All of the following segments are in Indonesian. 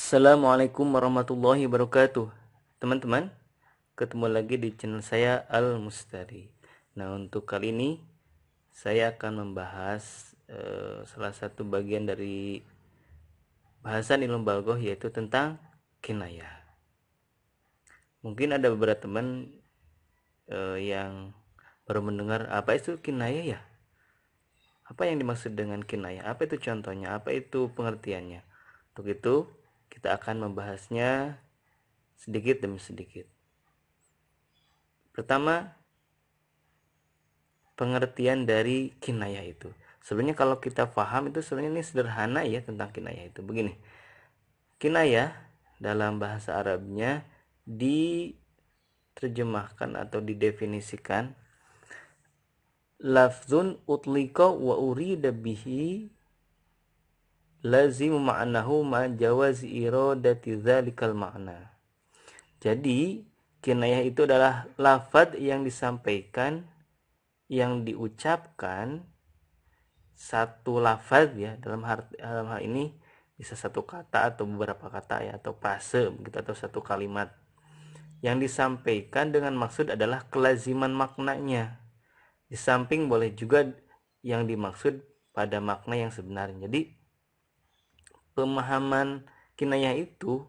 Assalamualaikum warahmatullahi wabarakatuh. Teman-teman, ketemu lagi di channel saya Al Mustari. Nah, untuk kali ini saya akan membahas salah satu bagian dari bahasan ilmu balaghah, yaitu tentang kinayah. Mungkin ada beberapa teman yang baru mendengar apa itu kinayah ya. Apa yang dimaksud dengan kinayah? Apa itu contohnya? Apa itu pengertiannya? Untuk itu kita akan membahasnya sedikit demi sedikit. Pertama, pengertian dari kinayah itu. Sebenarnya kalau kita paham itu sebenarnya ini sederhana ya tentang kinayah itu. Begini, kinayah dalam bahasa Arabnya diterjemahkan atau didefinisikan lafzun utlika wa urida bihi lazim ma'nahu ma jawazi iradati dzalikal ma'na. Jadi, kinayah itu adalah lafaz yang disampaikan, yang diucapkan satu lafaz ya, dalam hal ini bisa satu kata atau beberapa kata ya, atau frase begitu, atau satu kalimat yang disampaikan dengan maksud adalah kelaziman maknanya. Di samping boleh juga yang dimaksud pada makna yang sebenarnya. Jadi pemahaman kinayah itu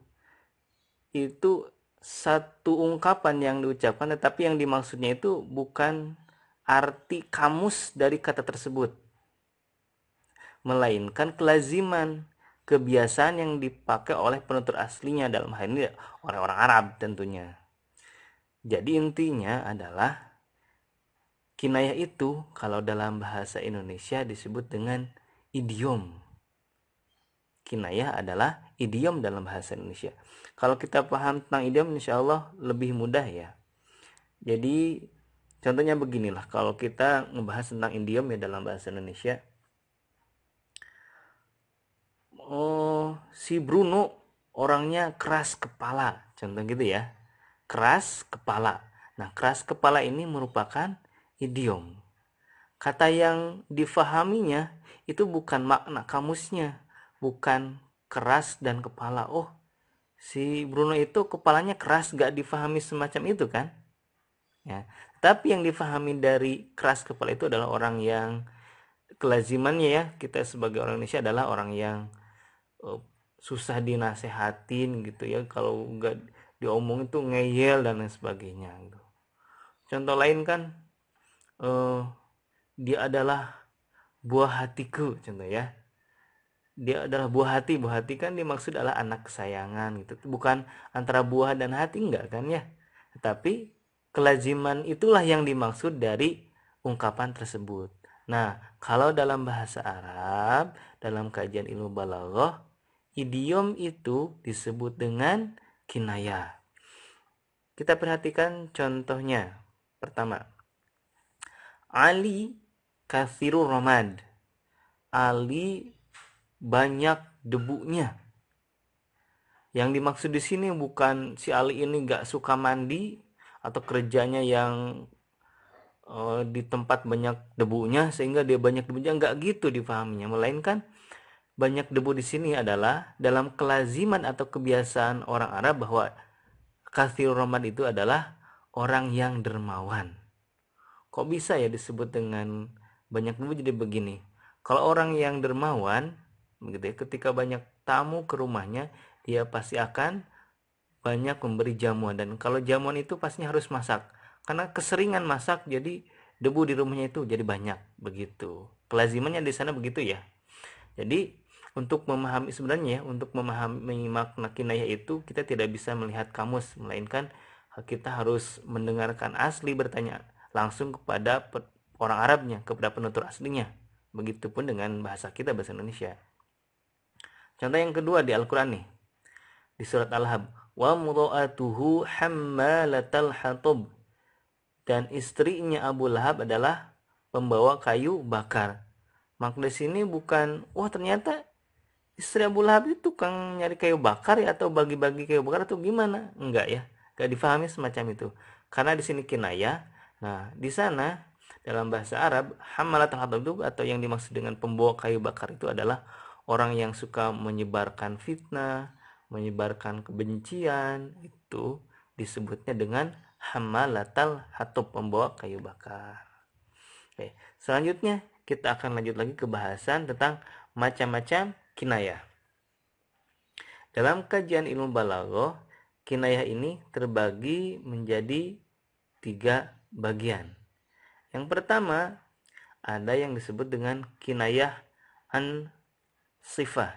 satu ungkapan yang diucapkan, tetapi yang dimaksudnya itu bukan arti kamus dari kata tersebut, melainkan kelaziman, kebiasaan yang dipakai oleh penutur aslinya, dalam hal ini orang-orang Arab tentunya. Jadi intinya adalah kinayah itu kalau dalam bahasa Indonesia disebut dengan idiom. Kinayah adalah idiom dalam bahasa Indonesia. Kalau kita paham tentang idiom, insya Allah lebih mudah ya. Jadi contohnya beginilah, kalau kita ngebahas tentang idiom ya dalam bahasa Indonesia. Oh, si Bruno orangnya keras kepala, contoh gitu ya. Keras kepala. Nah, keras kepala ini merupakan idiom. Kata yang difahaminya itu bukan makna kamusnya, bukan keras dan kepala. Oh, si Bruno itu kepalanya keras, gak difahami semacam itu kan? Ya. Tapi yang difahami dari keras kepala itu adalah orang yang kelazimannya ya, kita sebagai orang Indonesia adalah orang yang uh, susah dinasehatin gitu ya, kalau nggak diomongin tuh ngeyel dan lain sebagainya gitu. Contoh lain kan, uh, dia adalah buah hatiku, contoh ya. Dia adalah buah hati kan dimaksud adalah anak kesayangan gitu, bukan antara buah dan hati, enggak kan ya, tetapi kelaziman itulah yang dimaksud dari ungkapan tersebut. Nah, kalau dalam bahasa Arab, dalam kajian ilmu balaghah, idiom itu disebut dengan kinayah. Kita perhatikan contohnya. Pertama, Ali kathirur ramad. Ali banyak debunya. Yang dimaksud di sini bukan si Ali ini gak suka mandi atau kerjanya yang di tempat banyak debunya sehingga dia banyak debunya, nggak gitu dipahaminya, melainkan banyak debu di sini adalah dalam kelaziman atau kebiasaan orang Arab bahwa kathir ramad itu adalah orang yang dermawan. Kok bisa ya disebut dengan banyak debu? Jadi begini, kalau orang yang dermawan begitu ya, ketika banyak tamu ke rumahnya, dia pasti akan banyak memberi jamuan, dan kalau jamuan itu pastinya harus masak, karena keseringan masak jadi debu di rumahnya itu jadi banyak, begitu kelazimannya di sana begitu ya. Jadi untuk memahami, sebenarnya untuk memahami makna kinayah itu kita tidak bisa melihat kamus, melainkan kita harus mendengarkan asli, bertanya langsung kepada orang Arabnya, kepada penutur aslinya. Begitupun dengan bahasa kita, bahasa Indonesia. Contoh yang kedua di Al-Quran nih, di surat Al-Hab, wa mudha'atuhu hammalatal hatab, dan istrinya Abu Lahab adalah pembawa kayu bakar. Makna di sini bukan wah ternyata istri Abu Lahab itu tukang nyari kayu bakar ya, atau bagi-bagi kayu bakar atau gimana, enggak ya, enggak difahami semacam itu, karena di sini kinayah. Nah, di sana dalam bahasa Arab, hammalatul hatab itu atau yang dimaksud dengan pembawa kayu bakar itu adalah orang yang suka menyebarkan fitnah, menyebarkan kebencian, itu disebutnya dengan hammalatal hatab, pembawa kayu bakar. Oke, selanjutnya kita akan lanjut lagi ke bahasan tentang macam-macam kinayah. Dalam kajian ilmu balaghah, kinayah ini terbagi menjadi 3 bagian. Yang pertama, ada yang disebut dengan kinayah an sifah,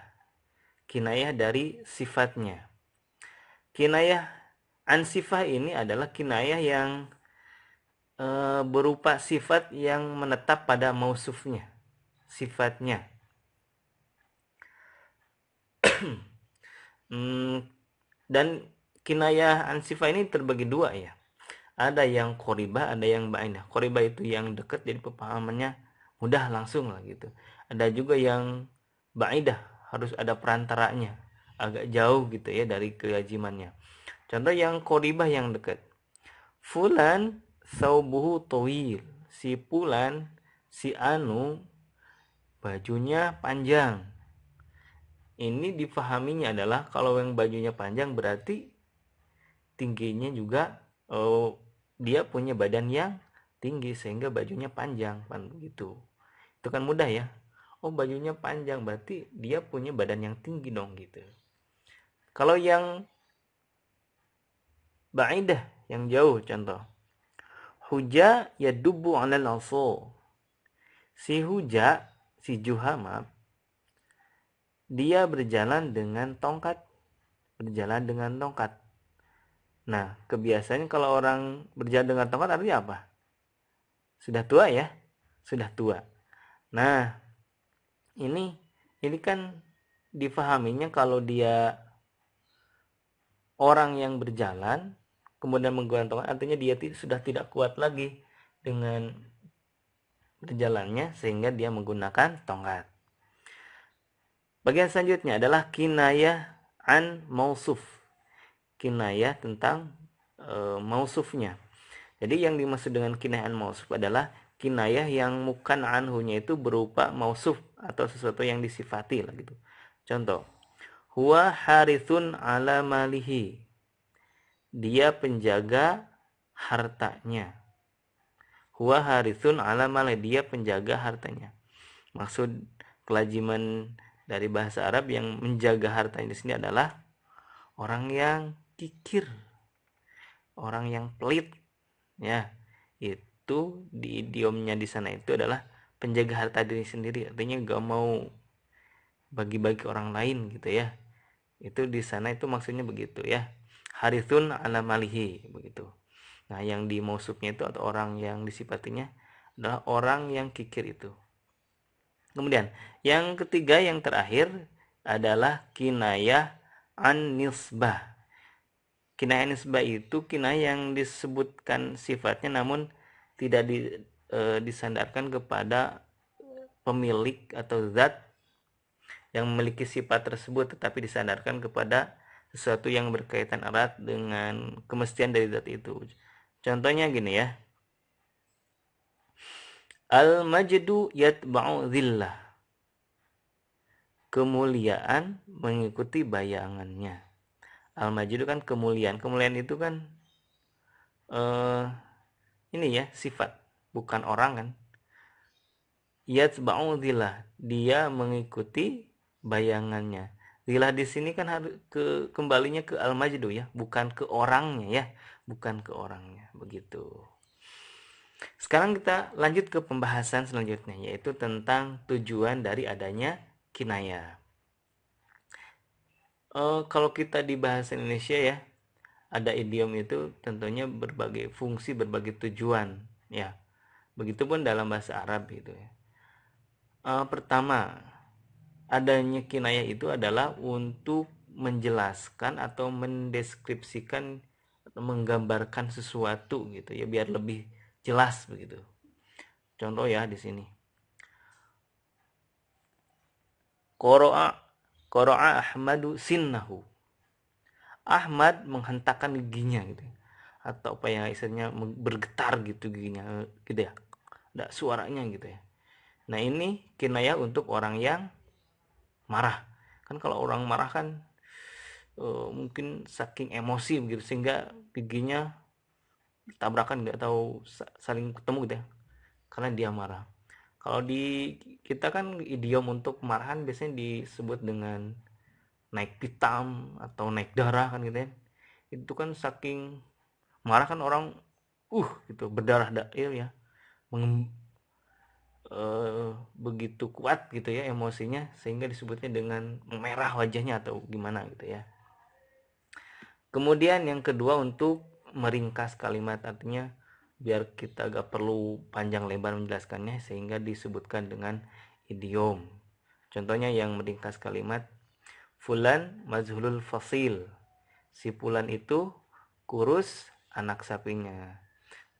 kinayah dari sifatnya. Kinayah an sifah ini adalah kinayah yang berupa sifat yang menetap pada mausufnya, sifatnya. Dan kinayah an sifah ini terbagi 2 ya. Ada yang qoribah, ada yang ba'idah. Qoribah itu yang dekat, jadi pemahamannya mudah, langsung lah gitu. Ada juga yang ba'idah, harus ada perantaranya, agak jauh gitu ya dari kewajibannya. Contoh yang qoribah yang dekat. Fulan saubuhu tawil. Si Fulan, si Anu, bajunya panjang. Ini difahaminya adalah kalau yang bajunya panjang berarti tingginya juga, dia punya badan yang tinggi sehingga bajunya panjang, kan begitu. Itu kan mudah ya. Oh, bajunya panjang berarti dia punya badan yang tinggi dong gitu. Kalau yang ba'idah, yang jauh, contoh huja yadubu 'alal aso. Si huja, si Juhama, dia berjalan dengan tongkat. Berjalan dengan tongkat. Nah, kebiasaannya kalau orang berjalan dengan tongkat artinya apa? Sudah tua ya? Sudah tua. Nah, ini kan difahaminya kalau dia orang yang berjalan kemudian menggunakan tongkat, artinya dia sudah tidak kuat lagi dengan berjalannya sehingga dia menggunakan tongkat. Bagian selanjutnya adalah kinayah an mausuf. Kinayah tentang mausufnya. Jadi yang dimaksud dengan kinayah an mausuf adalah kinayah yang mukan anhunya itu berupa mausuf atau sesuatu yang disifati lah gitu. Contoh, huwa harithun ala malihi. Dia penjaga hartanya. Huwa harithun ala malihi. Dia penjaga hartanya. Maksud kelaziman dari bahasa Arab yang menjaga hartanya di sini adalah orang yang kikir, orang yang pelit, ya. Itu di idiomnya di sana itu adalah penjaga harta diri sendiri, artinya gak mau bagi-bagi orang lain gitu ya. Itu di sana itu maksudnya begitu ya. Harithun ala malihi, begitu. Nah, yang di mausufnya itu atau orang yang disifatinya adalah orang yang kikir itu. Kemudian yang ketiga, yang terakhir adalah kinayah an nisbah. Kinayah nisbah itu kinayah yang disebutkan sifatnya namun tidak disandarkan kepada pemilik atau zat yang memiliki sifat tersebut, tetapi disandarkan kepada sesuatu yang berkaitan erat dengan kemestian dari zat itu. Contohnya gini ya. Al-majdu yatba'u dhillah. Kemuliaan mengikuti bayangannya. Al-majdu kan kemuliaan. Kemuliaan itu kan ini ya, sifat, bukan orang kan. Yatba'u dhillah. Dia mengikuti bayangannya. Dhillah di sini kan harus kembalinya ke al-majdu ya, bukan ke orangnya ya, bukan ke orangnya, begitu. Sekarang kita lanjut ke pembahasan selanjutnya, yaitu tentang tujuan dari adanya kinayah. Kalau kita di bahasa Indonesia ya, ada idiom itu tentunya berbagai fungsi, berbagai tujuan ya. Begitupun dalam bahasa Arab gitu ya. Pertama, adanya kinayah itu adalah untuk menjelaskan atau mendeskripsikan atau menggambarkan sesuatu gitu ya, biar lebih jelas begitu. Contoh ya di sini. Qara'a Ahmadu sinnahu. Ahmad menghentakkan giginya gitu. Atau apa ya istilahnya, bergetar gitu giginya gitu ya. Ada suaranya gitu ya. Nah, ini kinayah untuk orang yang marah. Kan kalau orang marah kan mungkin saking emosi begitu sehingga giginya tabrakan, nggak tahu saling ketemu gitu ya, karena dia marah. Kalau di kita kan idiom untuk kemarahan biasanya disebut dengan naik pitam atau naik darah kan gitu ya. Itu kan saking marah kan orang gitu berdarah ya, begitu kuat gitu ya emosinya sehingga disebutnya dengan merah wajahnya atau gimana gitu ya. Kemudian yang kedua untuk meringkas kalimat, artinya biar kita gak perlu panjang lebar menjelaskannya sehingga disebutkan dengan idiom. Contohnya yang meringkas kalimat, fulan mazhulul fasil, si fulan itu kurus anak sapinya.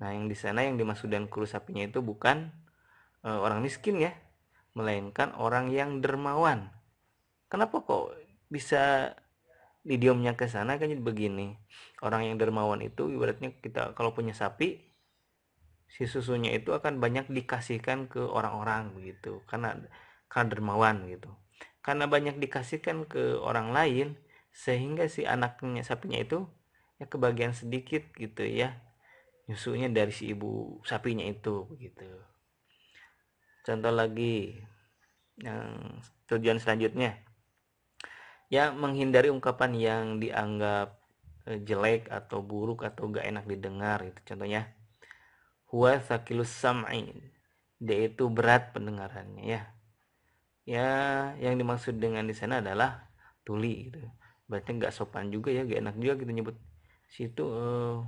Nah, yang di sana yang dimaksud dengan kurus sapinya itu bukan orang miskin ya, melainkan orang yang dermawan. Kenapa kok bisa idiomnya ke sana? Kan jadi begini, orang yang dermawan itu ibaratnya kita kalau punya sapi, si susunya itu akan banyak dikasihkan ke orang-orang begitu, karena dermawan gitu. Karena banyak dikasihkan ke orang lain sehingga si anaknya sapinya itu ya kebagian sedikit gitu ya nyusunya dari si ibu sapinya itu begitu. Contoh lagi yang tujuan selanjutnya ya, menghindari ungkapan yang dianggap jelek atau buruk atau gak enak didengar itu. Contohnya huwa thaqilus sam'i, dia itu berat pendengarannya ya. Ya, yang dimaksud dengan di sana adalah tuli gitu. Berarti nggak sopan juga ya, gak enak juga gitu nyebut situ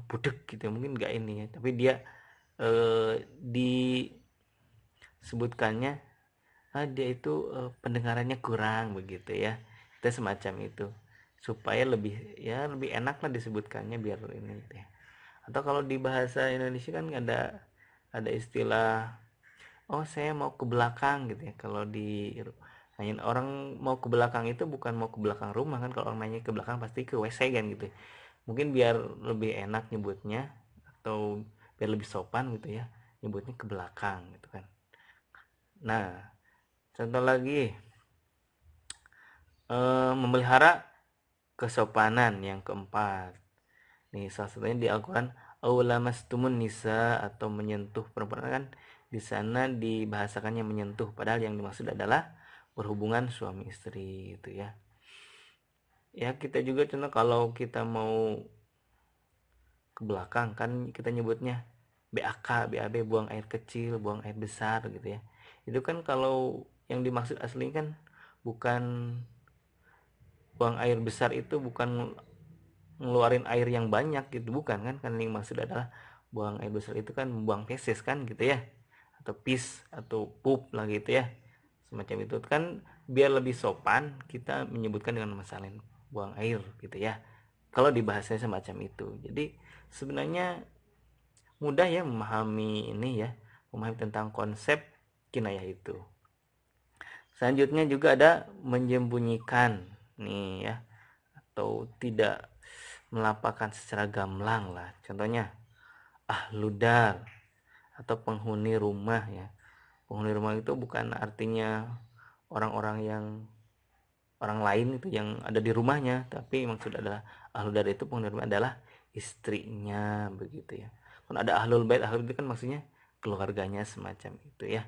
budek gitu, mungkin nggak ini ya, tapi dia disebutkannya dia itu pendengarannya kurang begitu ya, kita semacam itu supaya lebih enak lah disebutkannya biar ini gitu ya. Atau kalau di bahasa Indonesia kan ada istilah oh saya mau ke belakang gitu ya. Kalau di nanyain orang mau ke belakang itu bukan mau ke belakang rumah kan, kalau orang nanya ke belakang pasti ke WC kan gitu. Mungkin biar lebih enak nyebutnya atau biar lebih sopan gitu ya, nyebutnya ke belakang gitu kan. Nah, contoh lagi memelihara kesopanan yang keempat. Nih salah satunya di Al-Qur'an aulamastumun nisa atau menyentuh perempuan, kan di sana dibahasakannya menyentuh padahal yang dimaksud adalah berhubungan suami istri itu ya. Ya kita juga contoh kalau kita mau ke belakang kan kita nyebutnya BAK, BAB, buang air kecil, buang air besar gitu ya. Itu kan kalau yang dimaksud asli kan bukan buang air besar, itu bukan ngeluarin air yang banyak gitu, bukan kan yang maksud adalah buang air besar itu kan buang feses kan gitu ya, atau pis atau pup lah gitu ya, semacam itu kan biar lebih sopan kita menyebutkan dengan masalah buang air gitu ya, kalau di bahasanya semacam itu. Jadi sebenarnya mudah ya memahami ini ya, memahami tentang konsep kinayah itu. Selanjutnya juga ada menyembunyikan nih ya, atau tidak melapangkan secara gamblang lah. Contohnya ahludar atau penghuni rumah ya. Penghuni rumah itu bukan artinya orang-orang yang orang lain itu yang ada di rumahnya, tapi maksud adalah ahludar itu penghuni rumah adalah istrinya begitu ya. Kalau ada ahlul bait, ahlul bait kan maksudnya keluarganya semacam itu ya,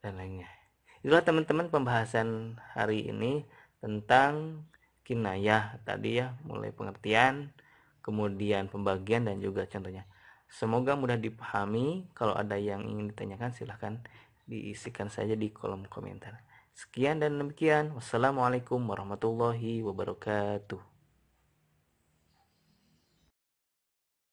dan lainnya. Itulah teman-teman pembahasan hari ini tentang kinayah tadi ya, mulai pengertian, kemudian pembagian dan juga contohnya. Semoga mudah dipahami. Kalau ada yang ingin ditanyakan silahkan diisikan saja di kolom komentar. Sekian dan demikian. Wassalamualaikum warahmatullahi wabarakatuh.